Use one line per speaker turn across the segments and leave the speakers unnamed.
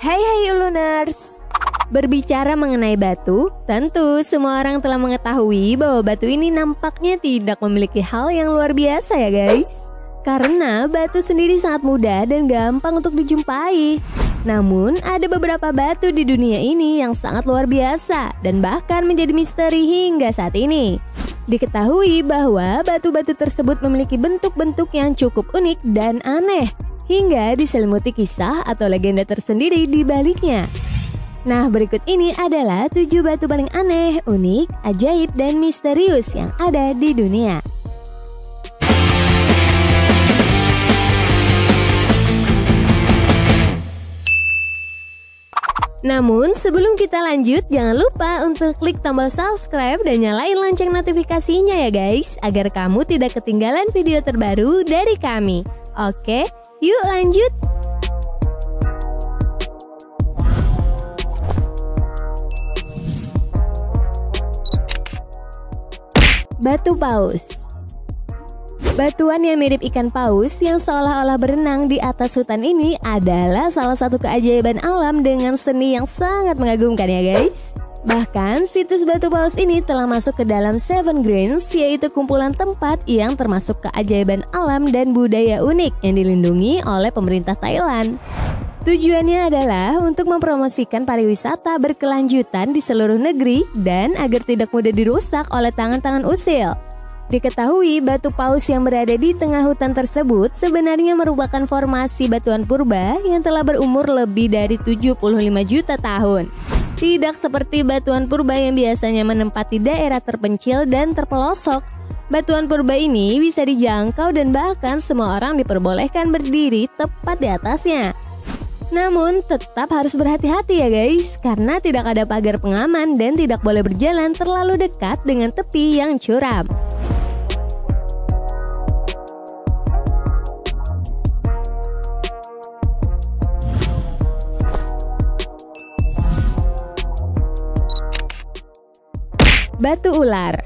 Hai Uluners. Berbicara mengenai batu, tentu semua orang telah mengetahui bahwa batu ini nampaknya tidak memiliki hal yang luar biasa ya guys. Karena batu sendiri sangat mudah dan gampang untuk dijumpai. Namun ada beberapa batu di dunia ini yang sangat luar biasa dan bahkan menjadi misteri hingga saat ini. Diketahui bahwa batu-batu tersebut memiliki bentuk-bentuk yang cukup unik dan aneh, hingga diselimuti kisah atau legenda tersendiri di baliknya. Nah, berikut ini adalah 7 batu paling aneh, unik, ajaib, dan misterius yang ada di dunia. Namun, sebelum kita lanjut, jangan lupa untuk klik tombol subscribe dan nyalain lonceng notifikasinya ya guys, agar kamu tidak ketinggalan video terbaru dari kami. Oke? Yuk lanjut. Batu paus. Batuan yang mirip ikan paus yang seolah-olah berenang di atas hutan ini adalah salah satu keajaiban alam dengan seni yang sangat mengagumkan ya guys. Bahkan situs batu paus ini telah masuk ke dalam Seven Greens, yaitu kumpulan tempat yang termasuk keajaiban alam dan budaya unik yang dilindungi oleh pemerintah Thailand. Tujuannya adalah untuk mempromosikan pariwisata berkelanjutan di seluruh negeri dan agar tidak mudah dirusak oleh tangan-tangan usil. Diketahui batu paus yang berada di tengah hutan tersebut sebenarnya merupakan formasi batuan purba yang telah berumur lebih dari 75 juta tahun. Tidak seperti batuan purba yang biasanya menempati daerah terpencil dan terpelosok. Batuan purba ini bisa dijangkau dan bahkan semua orang diperbolehkan berdiri tepat di atasnya. Namun tetap harus berhati-hati ya guys, karena tidak ada pagar pengaman dan tidak boleh berjalan terlalu dekat dengan tepi yang curam. Batu ular.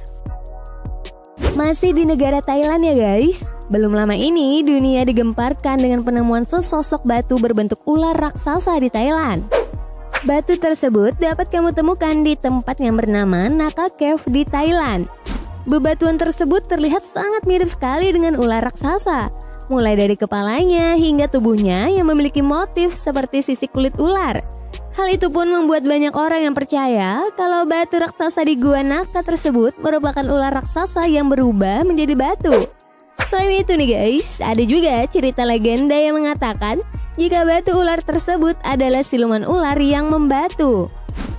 Masih di negara Thailand ya guys. Belum lama ini dunia digemparkan dengan penemuan sesosok batu berbentuk ular raksasa di Thailand. Batu tersebut dapat kamu temukan di tempat yang bernama Naka Cave di Thailand. Bebatuan tersebut terlihat sangat mirip sekali dengan ular raksasa, mulai dari kepalanya hingga tubuhnya yang memiliki motif seperti sisik kulit ular. Hal itu pun membuat banyak orang yang percaya kalau batu raksasa di Gua Naka tersebut merupakan ular raksasa yang berubah menjadi batu. Selain itu nih guys, ada juga cerita legenda yang mengatakan jika batu ular tersebut adalah siluman ular yang membatu.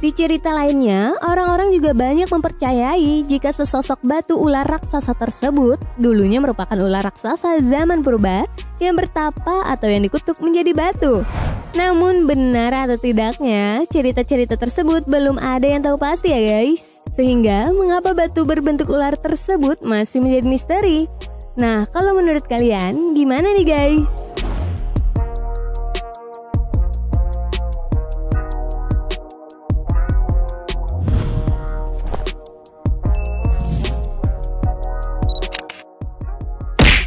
Di cerita lainnya, orang-orang juga banyak mempercayai jika sesosok batu ular raksasa tersebut dulunya merupakan ular raksasa zaman purba yang bertapa atau yang dikutuk menjadi batu. Namun benar atau tidaknya, cerita-cerita tersebut belum ada yang tahu pasti ya guys. Sehingga mengapa batu berbentuk ular tersebut masih menjadi misteri. Nah, kalau menurut kalian gimana nih guys?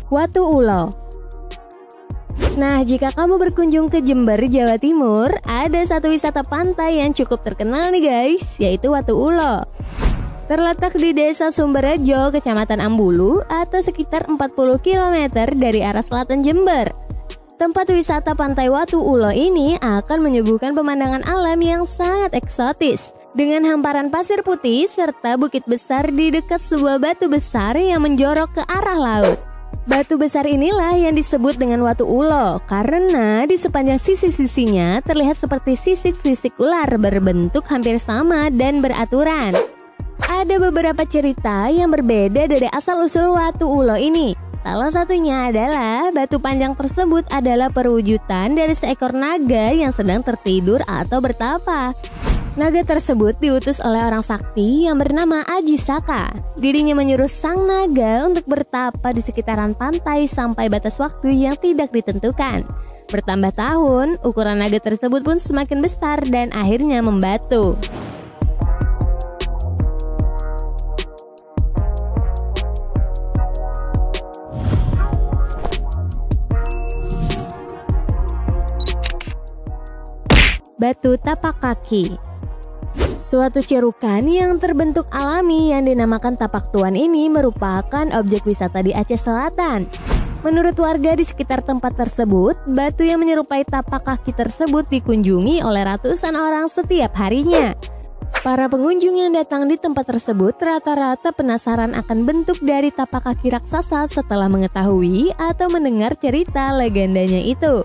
Watu Ulo. Nah, jika kamu berkunjung ke Jember, Jawa Timur, ada satu wisata pantai yang cukup terkenal nih guys, yaitu Watu Ulo. Terletak di Desa Sumberrejo, Kecamatan Ambulu, atau sekitar 40 km dari arah selatan Jember. Tempat wisata pantai Watu Ulo ini akan menyuguhkan pemandangan alam yang sangat eksotis, dengan hamparan pasir putih serta bukit besar di dekat sebuah batu besar yang menjorok ke arah laut. Batu besar inilah yang disebut dengan Watu Ulo karena di sepanjang sisi-sisinya terlihat seperti sisik-sisik ular berbentuk hampir sama dan beraturan. Ada beberapa cerita yang berbeda dari asal-usul Watu Ulo ini. Salah satunya adalah batu panjang tersebut adalah perwujudan dari seekor naga yang sedang tertidur atau bertapa. Naga tersebut diutus oleh orang sakti yang bernama Aji Saka. Dirinya menyuruh sang naga untuk bertapa di sekitaran pantai sampai batas waktu yang tidak ditentukan. Bertambah tahun, ukuran naga tersebut pun semakin besar dan akhirnya membatu. Batu tapak kaki. Suatu cerukan yang terbentuk alami yang dinamakan Tapak Tuan ini merupakan objek wisata di Aceh Selatan. Menurut warga di sekitar tempat tersebut, batu yang menyerupai tapak kaki tersebut dikunjungi oleh ratusan orang setiap harinya. Para pengunjung yang datang di tempat tersebut rata-rata penasaran akan bentuk dari tapak kaki raksasa setelah mengetahui atau mendengar cerita legendanya itu.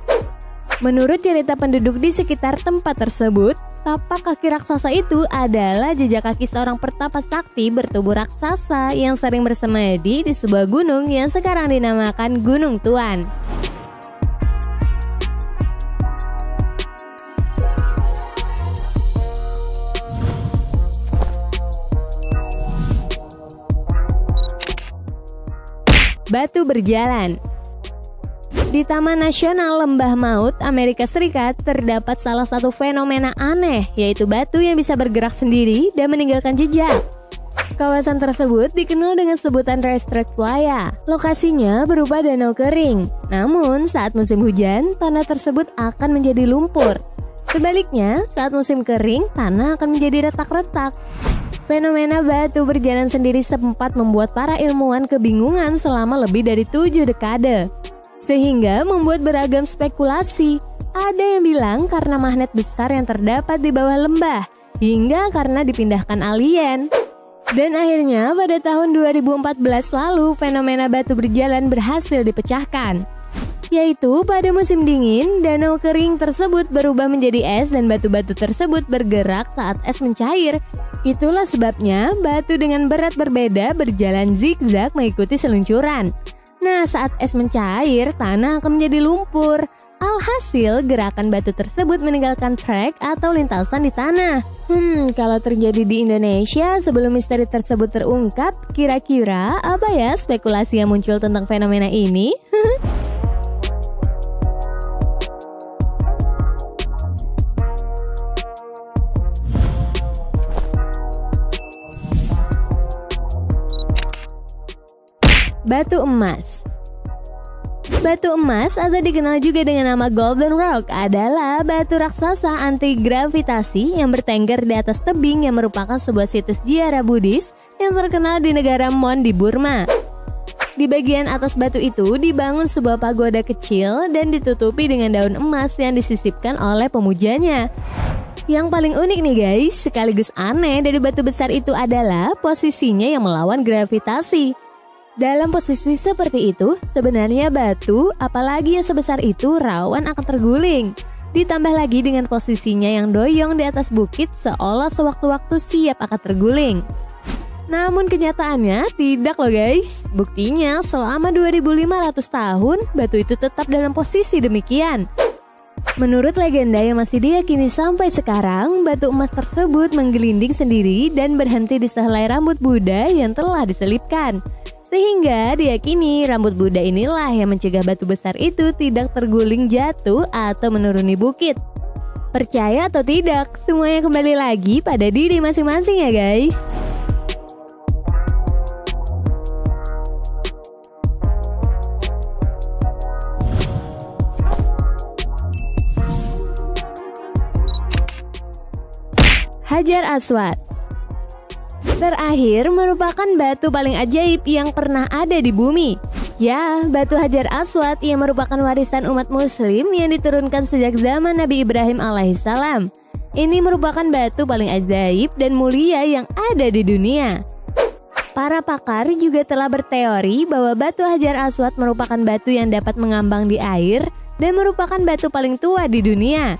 Menurut cerita penduduk di sekitar tempat tersebut, tapak kaki raksasa itu adalah jejak kaki seorang pertapa sakti bertubuh raksasa yang sering bersemedi di sebuah gunung yang sekarang dinamakan Gunung Tuan. Batu berjalan. Di Taman Nasional Lembah Maut, Amerika Serikat, terdapat salah satu fenomena aneh, yaitu batu yang bisa bergerak sendiri dan meninggalkan jejak. Kawasan tersebut dikenal dengan sebutan Racetrack Playa. Lokasinya berupa danau kering. Namun, saat musim hujan, tanah tersebut akan menjadi lumpur. Sebaliknya, saat musim kering, tanah akan menjadi retak-retak. Fenomena batu berjalan sendiri sempat membuat para ilmuwan kebingungan selama lebih dari 7 dekade. Sehingga membuat beragam spekulasi. Ada yang bilang karena magnet besar yang terdapat di bawah lembah, hingga karena dipindahkan alien. Dan akhirnya pada tahun 2014 lalu fenomena batu berjalan berhasil dipecahkan. Yaitu pada musim dingin, danau kering tersebut berubah menjadi es dan batu-batu tersebut bergerak saat es mencair. Itulah sebabnya batu dengan berat berbeda berjalan zigzag mengikuti seluncuran. Nah, saat es mencair, tanah akan menjadi lumpur. Alhasil, gerakan batu tersebut meninggalkan trek atau lintasan di tanah. Kalau terjadi di Indonesia, sebelum misteri tersebut terungkap, kira-kira apa ya spekulasi yang muncul tentang fenomena ini? Batu emas. Batu emas atau dikenal juga dengan nama Golden Rock adalah batu raksasa anti gravitasi yang bertengger di atas tebing yang merupakan sebuah situs ziarah Buddhis yang terkenal di negara Mon di Burma. Di bagian atas batu itu dibangun sebuah pagoda kecil dan ditutupi dengan daun emas yang disisipkan oleh pemujanya. Yang paling unik nih guys, sekaligus aneh dari batu besar itu adalah posisinya yang melawan gravitasi. Dalam posisi seperti itu, sebenarnya batu, apalagi yang sebesar itu, rawan akan terguling. Ditambah lagi dengan posisinya yang doyong di atas bukit seolah sewaktu-waktu siap akan terguling. Namun kenyataannya tidak loh guys. Buktinya selama 2500 tahun, batu itu tetap dalam posisi demikian. Menurut legenda yang masih diyakini sampai sekarang, batu emas tersebut menggelinding sendiri dan berhenti di sehelai rambut Buddha yang telah diselipkan. Sehingga diyakini rambut Buddha inilah yang mencegah batu besar itu tidak terguling jatuh atau menuruni bukit. Percaya atau tidak, semuanya kembali lagi pada diri masing-masing ya guys. Hajar Aswad. Terakhir merupakan batu paling ajaib yang pernah ada di bumi. Ya, batu Hajar Aswad yang merupakan warisan umat muslim yang diturunkan sejak zaman Nabi Ibrahim alaihissalam. Ini merupakan batu paling ajaib dan mulia yang ada di dunia. Para pakar juga telah berteori bahwa batu Hajar Aswad merupakan batu yang dapat mengambang di air dan merupakan batu paling tua di dunia.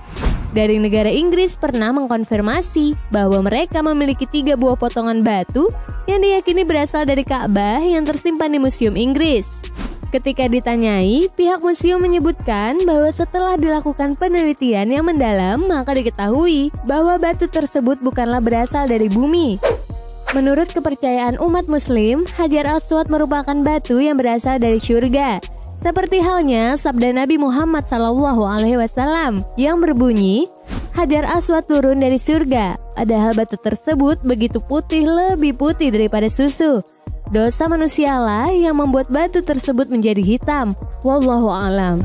Dari negara Inggris pernah mengkonfirmasi bahwa mereka memiliki 3 buah potongan batu yang diyakini berasal dari Ka'bah yang tersimpan di Museum Inggris. Ketika ditanyai, pihak museum menyebutkan bahwa setelah dilakukan penelitian yang mendalam, maka diketahui bahwa batu tersebut bukanlah berasal dari bumi. Menurut kepercayaan umat muslim, Hajar Aswad merupakan batu yang berasal dari surga. Seperti halnya sabda Nabi Muhammad SAW yang berbunyi, Hajar Aswad turun dari surga, padahal batu tersebut begitu putih, lebih putih daripada susu. Dosa manusialah yang membuat batu tersebut menjadi hitam. Wallahu a'lam.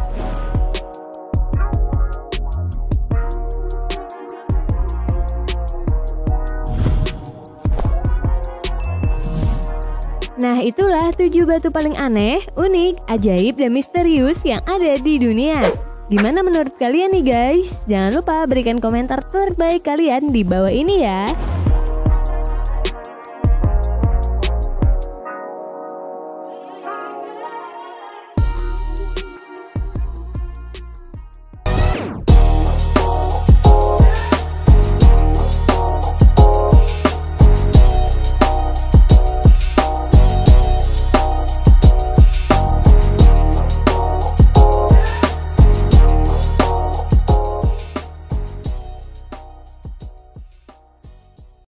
Nah itulah 7 batu paling aneh, unik, ajaib, dan misterius yang ada di dunia. Gimana menurut kalian nih guys? Jangan lupa berikan komentar terbaik kalian di bawah ini ya.